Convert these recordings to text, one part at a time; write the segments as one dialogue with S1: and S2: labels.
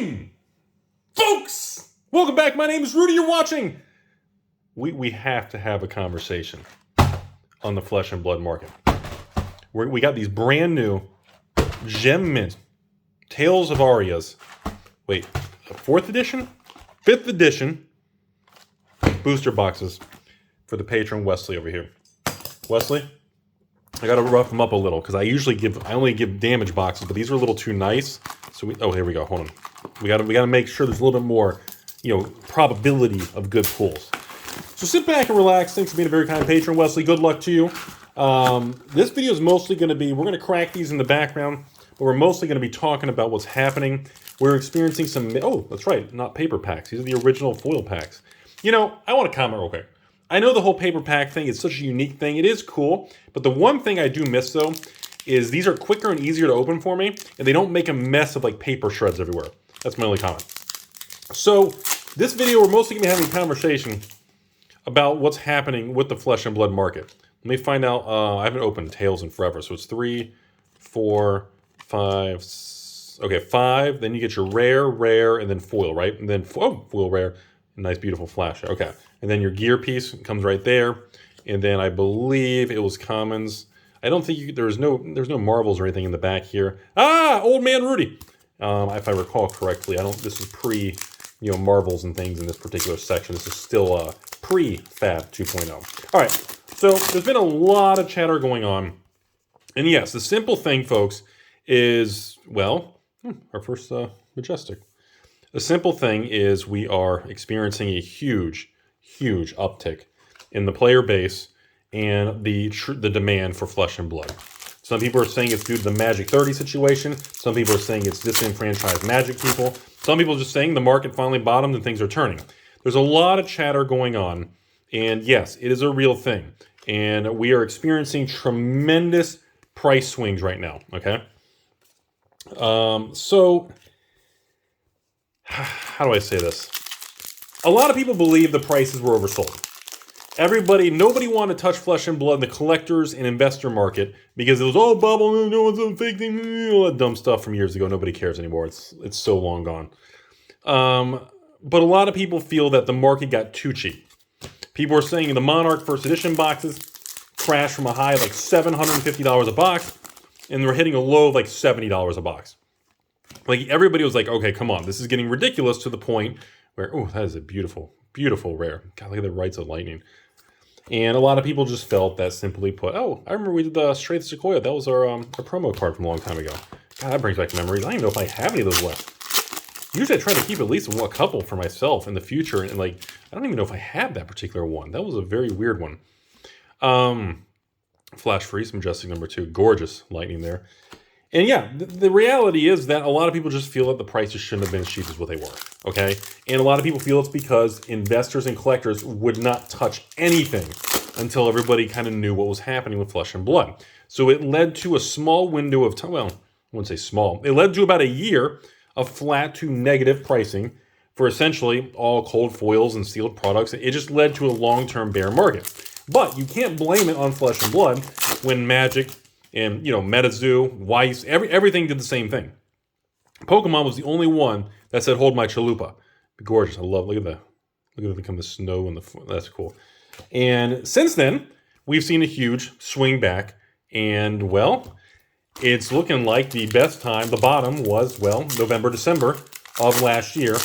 S1: morning, folks. Welcome back. My name is Rudy. You're watching. We have to have a conversation on the flesh and blood market. We got these brand new gem mint Tales of Arias. Wait, 4th edition? 5th edition booster boxes for the patron Wesley over here. Wesley, I gotta rough them up a little because I only give damage boxes, but these are a little too nice. So here we go. Hold on. We gotta make sure there's a little bit more, probability of good pulls. So sit back and relax. Thanks for being a very kind patron, Wesley. Good luck to you. This video is mostly going to be, we're going to crack these in the background, but we're mostly going to be talking about what's happening. We're experiencing some, oh, that's right, not paper packs. These are the original foil packs. I want to comment real quick. I know the whole paper pack thing is such a unique thing. It is cool, but the one thing I do miss, though, is these are quicker and easier to open for me, and they don't make a mess of, paper shreds everywhere. That's my only comment. So, this video, we're mostly going to be having a conversation about what's happening with the flesh and blood market. Let me find out. I haven't opened Tales in forever, so it's 3, 4, 5. Okay, 5. Then you get your rare, and then foil, right? And then foil rare, nice beautiful flash. Okay, and then your gear piece comes right there, and then I believe it was commons. I don't think there's no marvels or anything in the back here. Old man Rudy. If I recall correctly, This is pre, marvels and things in this particular section. This is still pre-Fab 2.0. All right, so there's been a lot of chatter going on. And yes, the simple thing, folks, is, our first Majestic. The simple thing is we are experiencing a huge uptick in the player base and the demand for flesh and blood. Some people are saying it's due to the Magic 30 situation. Some people are saying it's disenfranchised Magic people. Some people are just saying the market finally bottomed and things are turning. There's a lot of chatter going on, and yes, it is a real thing. And we are experiencing tremendous price swings right now, okay? So, how do I say this? A lot of people believe the prices were oversold. Nobody wanted to touch flesh and blood in the collectors and investor market because it was all bubble, no one's a fake thing, all that dumb stuff from years ago. Nobody cares anymore. It's so long gone. But a lot of people feel that the market got too cheap. People are saying the Monarch first edition boxes crashed from a high of $750 a box, and they're hitting a low of $70 a box. Everybody was like, okay, come on, this is getting ridiculous to the point where, oh, that is a beautiful, beautiful rare. God, look at the Rites of Lightning. And a lot of people just felt that simply put, oh, I remember we did the Straith Sequoia. That was our promo card from a long time ago. God, that brings back memories. I don't even know if I have any of those left. Usually I try to keep at least a couple for myself in the future. And I don't even know if I have that particular one. That was a very weird one. Flash Freeze, Majestic number 2. Gorgeous lightning there. And yeah, the reality is that a lot of people just feel that the prices shouldn't have been as cheap as what they were, okay? And a lot of people feel it's because investors and collectors would not touch anything until everybody kind of knew what was happening with flesh and blood. So it led to a small window of time, well, I wouldn't say small. It led to about a year of flat to negative pricing for essentially all cold foils and sealed products. It just led to a long-term bear market. But you can't blame it on flesh and blood when Magic and, MetaZoo, Weiss, everything did the same thing. Pokemon was the only one that said, hold my chalupa. Gorgeous. I love, look at it become the snow and that's cool. And since then, we've seen a huge swing back. And, it's looking like the best time, the bottom was, November, December of last year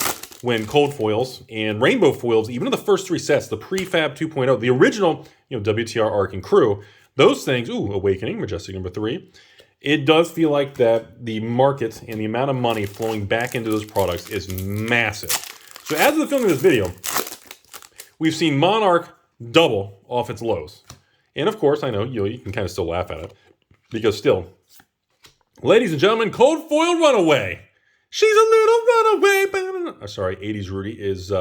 S1: when cold foils and rainbow foils, even in the first 3 sets, the pre-Fab 2.0, the original, WTR Arc and Crew, those things, Awakening, Majestic number 3, it does feel like that the market and the amount of money flowing back into those products is massive. So as of the filming of this video, we've seen Monarch double off its lows. And of course, I know, you can kind of still laugh at it, because still, ladies and gentlemen, cold foil runaway. She's a little runaway. Sorry, 80s Rudy is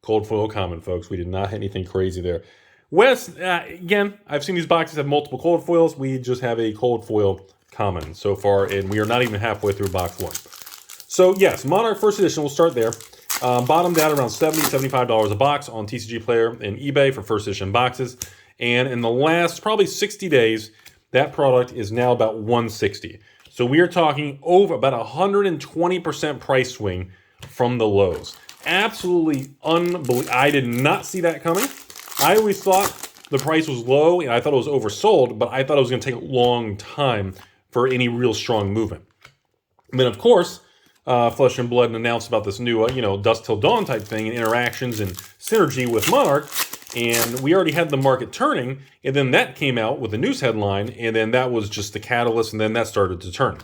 S1: cold foil common, folks. We did not hit anything crazy there. Wes, again, I've seen these boxes have multiple cold foils. We just have a cold foil common so far, and we are not even halfway through box 1. So, yes, Monarch First Edition, we'll start there. Bottomed out around $70, $75 a box on TCG Player and eBay for First Edition boxes. And in the last probably 60 days, that product is now about $160. So we are talking over about 120% price swing from the lows. Absolutely unbelievable. I did not see that coming. I always thought the price was low and I thought it was oversold, but I thought it was going to take a long time for any real strong movement. And then, of course, Flesh and Blood announced about this new, Dusk Till Dawn type thing and interactions and synergy with Monarch. And we already had the market turning, and then that came out with a news headline, and then that was just the catalyst, and then that started to turn.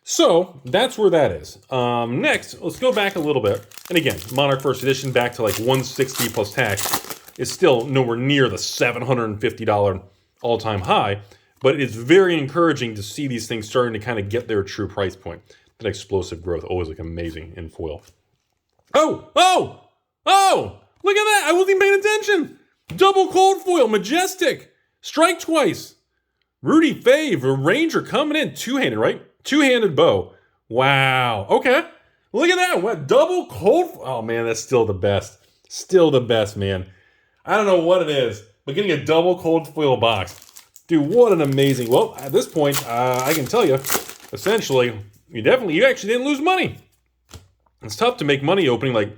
S1: So that's where that is. Next, let's go back a little bit. And again, Monarch First Edition back to like 160 plus tax is still nowhere near the $750 all-time high, but it's very encouraging to see these things starting to kind of get their true price point. That explosive growth always look amazing in foil. Oh! Look at that! I wasn't even paying attention! Double cold foil, majestic! Strike twice! Rudy Fave, a Ranger coming in. Two-handed, right? Two-handed bow. Wow. Okay. Look at that. What? Double cold. Oh, man, that's still the best. Still the best, man. I don't know what it is, but getting a double cold foil box. Dude, what an amazing... Well, at this point, I can tell you, essentially, you actually didn't lose money. It's tough to make money opening, like,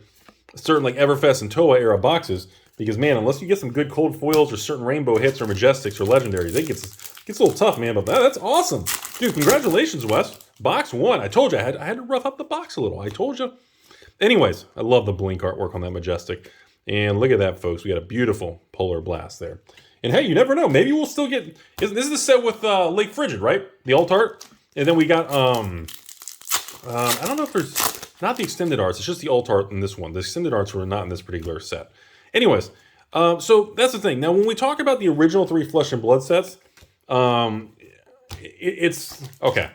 S1: certain, like, Everfest and Toa era boxes, because, man, unless you get some good cold foils or certain rainbow hits or majestics or legendaries, it gets a little tough, man, but that's awesome. Dude, congratulations, Wes. Box 1. I told you, I had to rough up the box a little. I told you. Anyways, I love the blink artwork on that majestic. And look at that, folks. We got a beautiful Polar Blast there. And hey, you never know. Maybe we'll still get... This is the set with Lake Frigid, right? The alt art. And then we got... I don't know if there's... Not the extended arts. It's just the alt art in this one. The extended arts were not in this particular set. Anyways, so that's the thing. Now, when we talk about the original 3 Flesh and Blood sets, it's... Okay.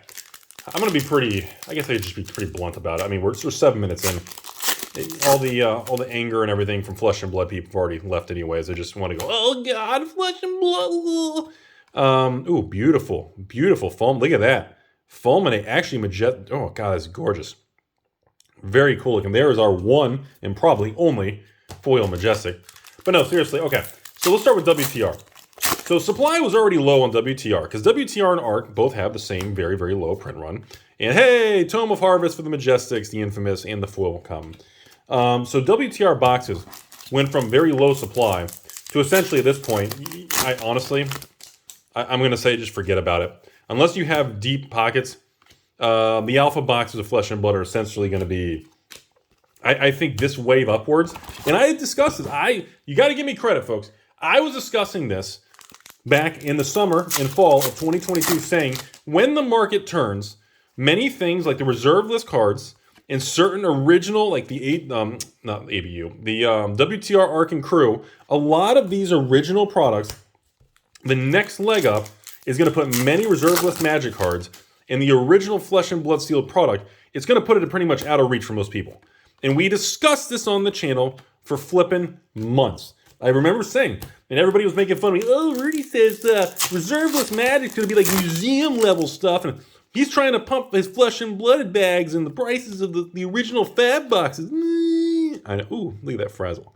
S1: I'm going to be pretty... I guess I could just be pretty blunt about it. I mean, we're 7 minutes in. All the anger and everything from Flesh and Blood people have already left anyways. I just want to go, oh God, Flesh and Blood. Ooh, beautiful. Beautiful foam. Look at that. Fulminate, actually majestic. Oh God, that's gorgeous. Very cool looking. There is our one and probably only foil majestic. But no, seriously, okay. So let's start with WTR. So supply was already low on WTR because WTR and ARC both have the same very, very low print run. And hey, Tome of Harvest for the Majestics, the Infamous, and the foil will come. So WTR boxes went from very low supply to essentially at this point, I'm going to say just forget about it. Unless you have deep pockets, the alpha boxes of Flesh and Blood are essentially going to be, I think, this wave upwards. And I had discussed this. You got to give me credit, folks. I was discussing this back in the summer and fall of 2022 saying, when the market turns, many things like the reserve list cards and certain original, like the not ABU, the WTR Arc and Crew, a lot of these original products, the next leg up is going to put many reserve list Magic cards in the original Flesh and Blood sealed product. It's going to put it pretty much out of reach for most people. And we discussed this on the channel for flipping months. I remember saying, and everybody was making fun of me, oh, Rudy says reserve list Magic's going to be like museum level stuff, and he's trying to pump his Flesh and Blood bags and the prices of the original Fab boxes. I know. Ooh, look at that frazzle.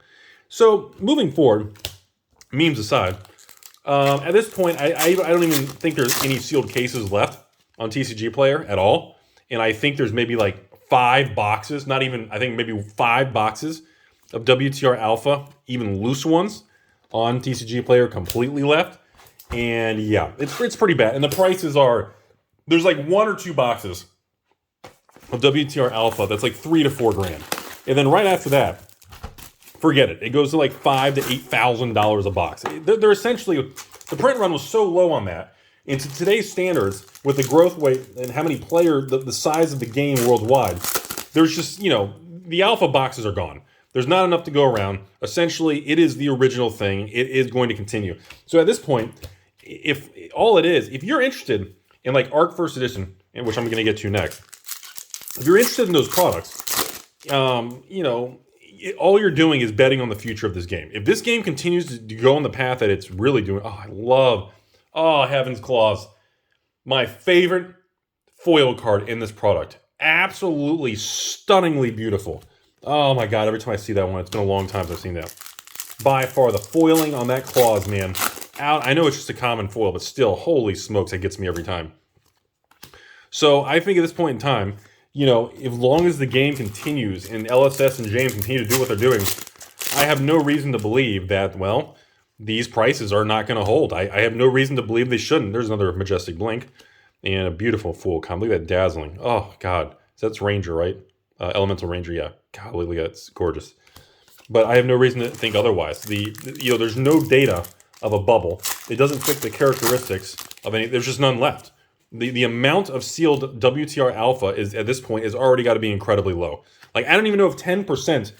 S1: So, moving forward, memes aside, at this point, I don't even think there's any sealed cases left on TCG Player at all. And I think there's maybe like 5 boxes, not even, I think maybe 5 boxes of WTR Alpha, even loose ones, on TCG Player completely left. And yeah, it's pretty bad. And the prices are... There's like 1 or 2 boxes of WTR Alpha that's like $3,000 to $4,000. And then right after that, forget it. It goes to like $5,000 to $8,000 a box. They're essentially, the print run was so low on that. And to today's standards, with the growth rate and how many players, the size of the game worldwide, there's just, the Alpha boxes are gone. There's not enough to go around. Essentially, it is the original thing. It is going to continue. So at this point, if you're interested in like ARC First Edition, which I'm going to get to next, if you're interested in those products, all you're doing is betting on the future of this game. If this game continues to go on the path that it's really doing, Heaven's Claws, my favorite foil card in this product. Absolutely stunningly beautiful. Oh my God, every time I see that one, it's been a long time since I've seen that. By far, the foiling on that Claws, man. I know it's just a common foil, but still, holy smokes, it gets me every time. So I think at this point in time, you know, as long as the game continues and LSS and James continue to do what they're doing, I have no reason to believe that, well, these prices are not going to hold. I have no reason to believe they shouldn't. There's another Majestic Blink and a beautiful full combo. Look at that dazzling. Oh, God. That's Ranger, right? Elemental Ranger, yeah. Golly, look at that. It's gorgeous. But I have no reason to think otherwise. You know, there's no data of a bubble. It doesn't fit the characteristics of any. There's just none left. The amount of sealed WTR alpha is at this point is already got to be incredibly low. Like, I don't even know if 10%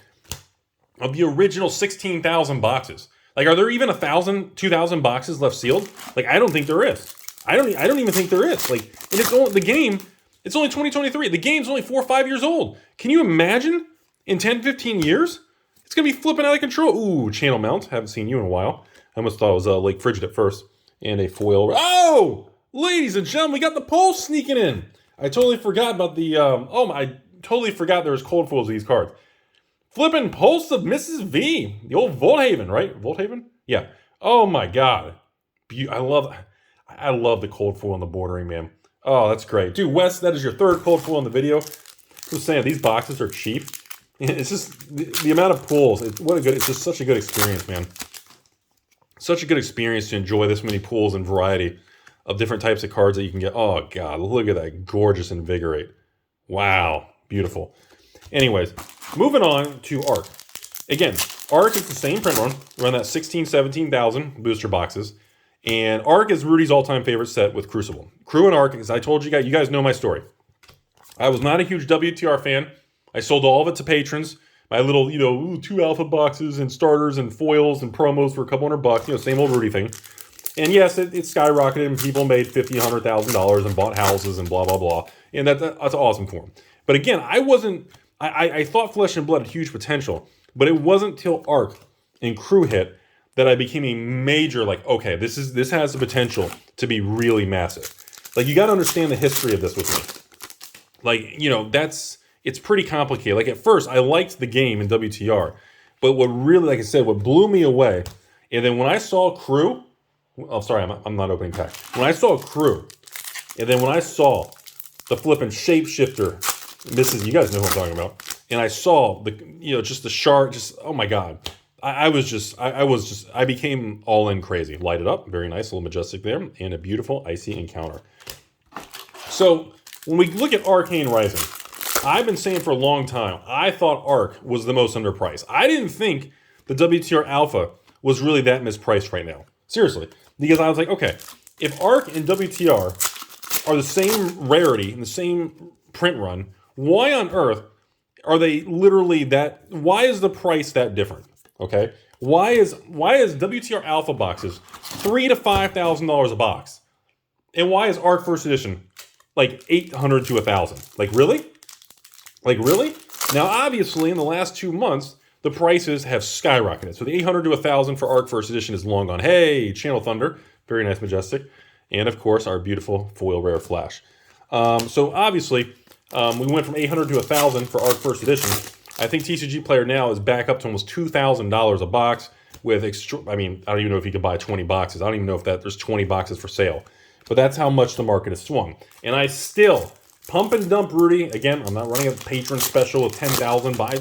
S1: of the original 16,000 boxes. Like, are there even 1,000, 2,000 boxes left sealed? Like, I don't think there is. I don't even think there is. Like, and it's only the game. It's only 2023. The game's only 4 or 5 years old. Can you imagine in 10, 15 years? It's gonna be flipping out of control. Ooh, channel mount. Haven't seen you in a while. I almost thought it was Lake Frigid at first. And a foil. Oh, ladies and gentlemen, we got the pulse sneaking in. I totally forgot about the. I totally forgot there was cold foils of these cards. Flipping Pulse of Mrs. V, the old Volthaven, right? Volthaven? Yeah. Oh my God, I love the cold foil on the bordering, man. Oh, that's great, dude. Wes, that is your third cold foil in the video. I'm saying these boxes are cheap. It's just the amount of pulls. It's just such a good experience, man. Such a good experience to enjoy this many pulls and variety of different types of cards that you can get. Oh God, look at that gorgeous Invigorate. Wow, beautiful. Anyways, moving on to Arc. Again, Arc is the same print run, around that 16,000, 17,000 booster boxes. And Arc is Rudy's all-time favorite set with Crucible. Crew and Arc, as I told you guys know my story. I was not a huge WTR fan. I sold all of it to patrons. My little, 2 alpha boxes and starters and foils and promos for a couple $100, same old Rudy thing. And yes, it skyrocketed and people made $50,000, $100,000 and bought houses and blah, blah, blah. And that's awesome for them. But again, I thought Flesh and Blood had huge potential, but it wasn't till Arc and Crew hit that I became a major, okay, this has the potential to be really massive. Like, you got to understand the history of this with me. It's pretty complicated. Like, at first, I liked the game in WTR, but what really, like I said, what blew me away, and then when I saw Crew, oh, sorry, I'm not opening pack. When I saw Crew, and then when I saw the flipping Shapeshifter, you guys know who I'm talking about, and I saw just the shark, oh my God. I became all in crazy. Light it up, very nice, little Majestic there, and a beautiful Icy Encounter. So, when we look at Arcane Rising, I've been saying for a long time, I thought Arc was the most underpriced. I didn't think the WTR Alpha was really that mispriced right now. Seriously. Because I was like, okay, if Arc and WTR are the same rarity and the same print run, why on earth are they literally why is the price that different? Okay? Why is WTR Alpha boxes $3,000 to $5,000 a box? And why is Arc First Edition like $800 to $1,000? Like, really? Like, really? Now, obviously, in the last 2 months, the prices have skyrocketed. So the $800 to $1,000 for Arc First Edition is long gone. Hey, Channel Thunder. Very nice Majestic. And, of course, our beautiful foil rare Flash. So, obviously, we went from $800 to $1,000 for Arc First Edition. I think TCG Player now is back up to almost $2,000 a box with I don't even know if you could buy 20 boxes. I don't even know if there's 20 boxes for sale. But that's how much the market has swung. And I still pump and dump Rudy. Again, I'm not running a patron special of 10,000 buy.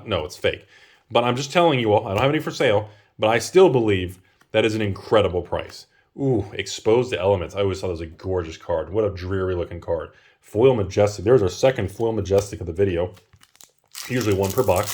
S1: No, it's fake. But I'm just telling you all, I don't have any for sale, but I still believe that is an incredible price. Ooh, Exposed to Elements. I always thought it was a gorgeous card. What a dreary looking card. Foil Majestic. There's our second Foil Majestic of the video. Usually one per box.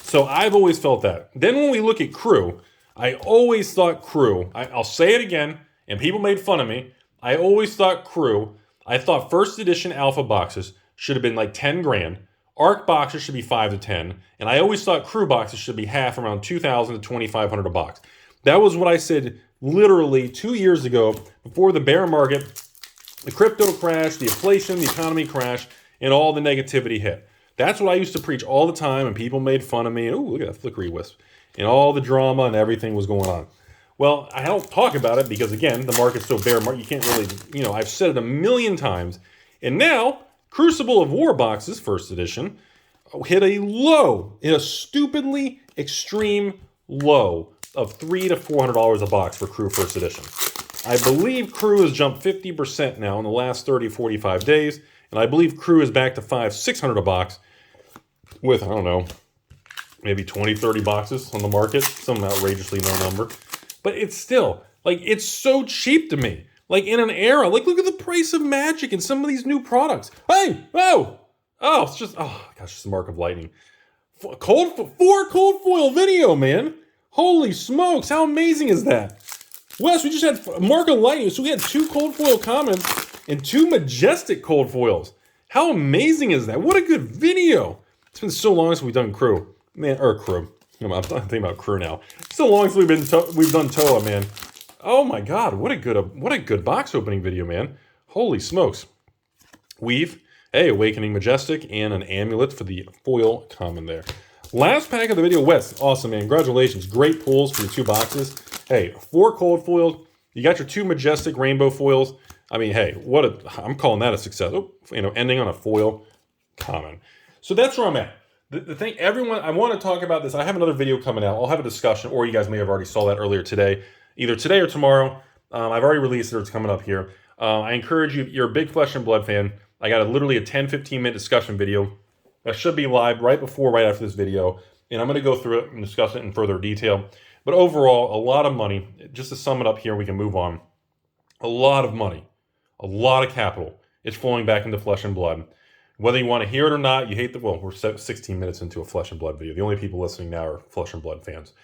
S1: So I've always felt that. Then when we look at Crew, I always thought Crew, I'll say it again, and people made fun of me. I always thought Crew, I thought First Edition Alpha boxes should have been like 10 grand. Arc boxes should be 5 to 10. And I always thought Crew boxes should be half, around 2,000 to 2,500 a box. That was what I said literally 2 years ago before the bear market, the crypto crash, the inflation, the economy crash, and all the negativity hit. That's what I used to preach all the time, and people made fun of me. And, ooh, look at that flickery wisp. And all the drama and everything was going on. Well, I don't talk about it because, again, the market's so bear market, you can't really, I've said it a million times. And now, Crucible of War boxes, First Edition, hit a stupidly extreme low of $300 to $400 a box for Crew First Edition. I believe Crew has jumped 50% now in the last 30, 45 days. And I believe Crew is back to $500-600 a box with, I don't know, maybe 20, 30 boxes on the market. Some outrageously low number. But it's still, like, it's so cheap to me. Like, in an era, like, look at the price of Magic and some of these new products. Hey, oh, it's just, oh, gosh, it's a mark of lightning. Four cold foil video, man. Holy smokes, how amazing is that? Wes, we just had mark of lightning, so we had 2 cold foil commons and 2 majestic cold foils. How amazing is that? What a good video. It's been so long since we've done Crew. Man, or Crew. I'm thinking about Crew now. It's so long since we've done Toa, man. Oh my God, what a good box opening video, man. Holy smokes. Weave, hey, Awakening Majestic, and an amulet for the foil common there. Last pack of the video, Wes. Awesome, man. Congratulations. Great pulls for your 2 boxes. Hey, 4 cold foils. You got your 2 majestic rainbow foils. I mean, hey, I'm calling that a success. Oh, ending on a foil common. So that's where I'm at. The thing, everyone, I want to talk about this. I have another video coming out. I'll have a discussion, or you guys may have already saw that earlier today. Either today or tomorrow. I've already released it, or it's coming up here. I encourage you, you're a big Flesh and Blood fan. I got literally a 10-15 minute discussion video that should be live right after this video. And I'm going to go through it and discuss it in further detail. But overall, a lot of money. Just to sum it up here, we can move on. A lot of money. A lot of capital. It's flowing back into Flesh and Blood. Whether you want to hear it or not, you hate we're 16 minutes into a Flesh and Blood video. The only people listening now are Flesh and Blood fans.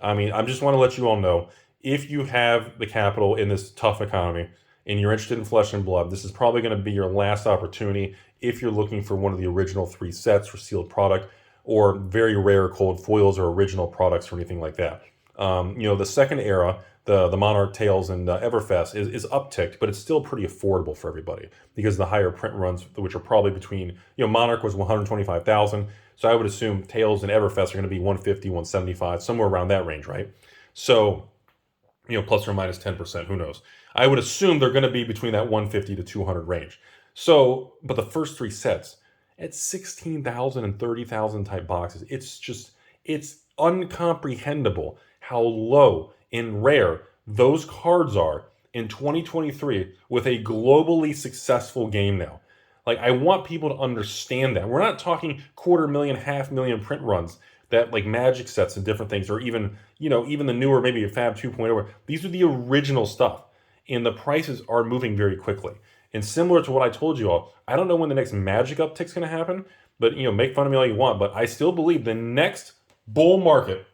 S1: I mean, I just want to let you all know, if you have the capital in this tough economy and you're interested in Flesh and Blood, this is probably going to be your last opportunity if you're looking for one of the original 3 sets for sealed product or very rare cold foils or original products or anything like that. The second era, the Monarch Tales and Everfest is upticked, but it's still pretty affordable for everybody because the higher print runs, which are probably between, Monarch was 125,000. So I would assume Tales and Everfest are going to be 150, 175, somewhere around that range, right? So, plus or minus 10%, who knows? I would assume they're going to be between that 150 to 200 range. So, but the first 3 sets at 16,000 and 30,000 type boxes, it's uncomprehendable how low and rare those cards are in 2023 with a globally successful game now. Like, I want people to understand that. We're not talking 250,000, 500,000 print runs that like Magic sets and different things, or even, even the newer, maybe a Fab 2.0. These are the original stuff, and the prices are moving very quickly. And similar to what I told you all, I don't know when the next Magic uptick's going to happen, but, make fun of me all you want, but I still believe the next bull market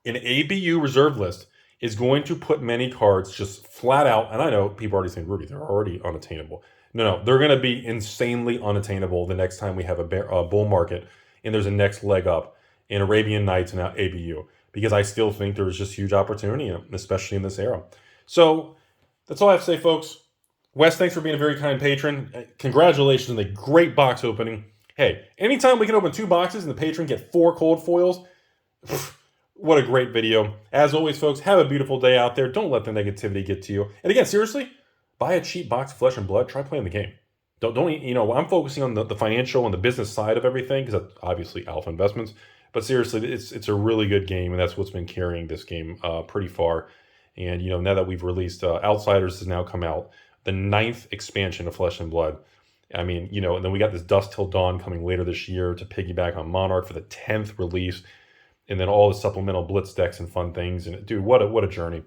S1: in ABU reserve list is going to put many cards just flat out, and I know people are already saying, Rudy, they're already unattainable. No, they're going to be insanely unattainable the next time we have a bull market and there's a next leg up in Arabian Nights and ABU, because I still think there's just huge opportunity, especially in this era. So that's all I have to say, folks. Wes, thanks for being a very kind patron. Congratulations on the great box opening. Hey, anytime we can open 2 boxes and the patron get 4 cold foils, what a great video. As always, folks, have a beautiful day out there. Don't let the negativity get to you. And again, seriously, buy a cheap box of Flesh and Blood. Try playing the game. Don't I'm focusing on the financial and the business side of everything, because that's obviously Alpha Investments. But seriously, it's a really good game, and that's what's been carrying this game pretty far. And, now that we've released Outsiders has now come out, the 9th expansion of Flesh and Blood. I mean, and then we got this Dusk Till Dawn coming later this year to piggyback on Monarch for the 10th release. And then all the supplemental blitz decks and fun things. And dude, what a journey.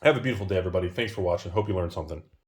S1: Have a beautiful day, everybody. Thanks for watching. Hope you learned something.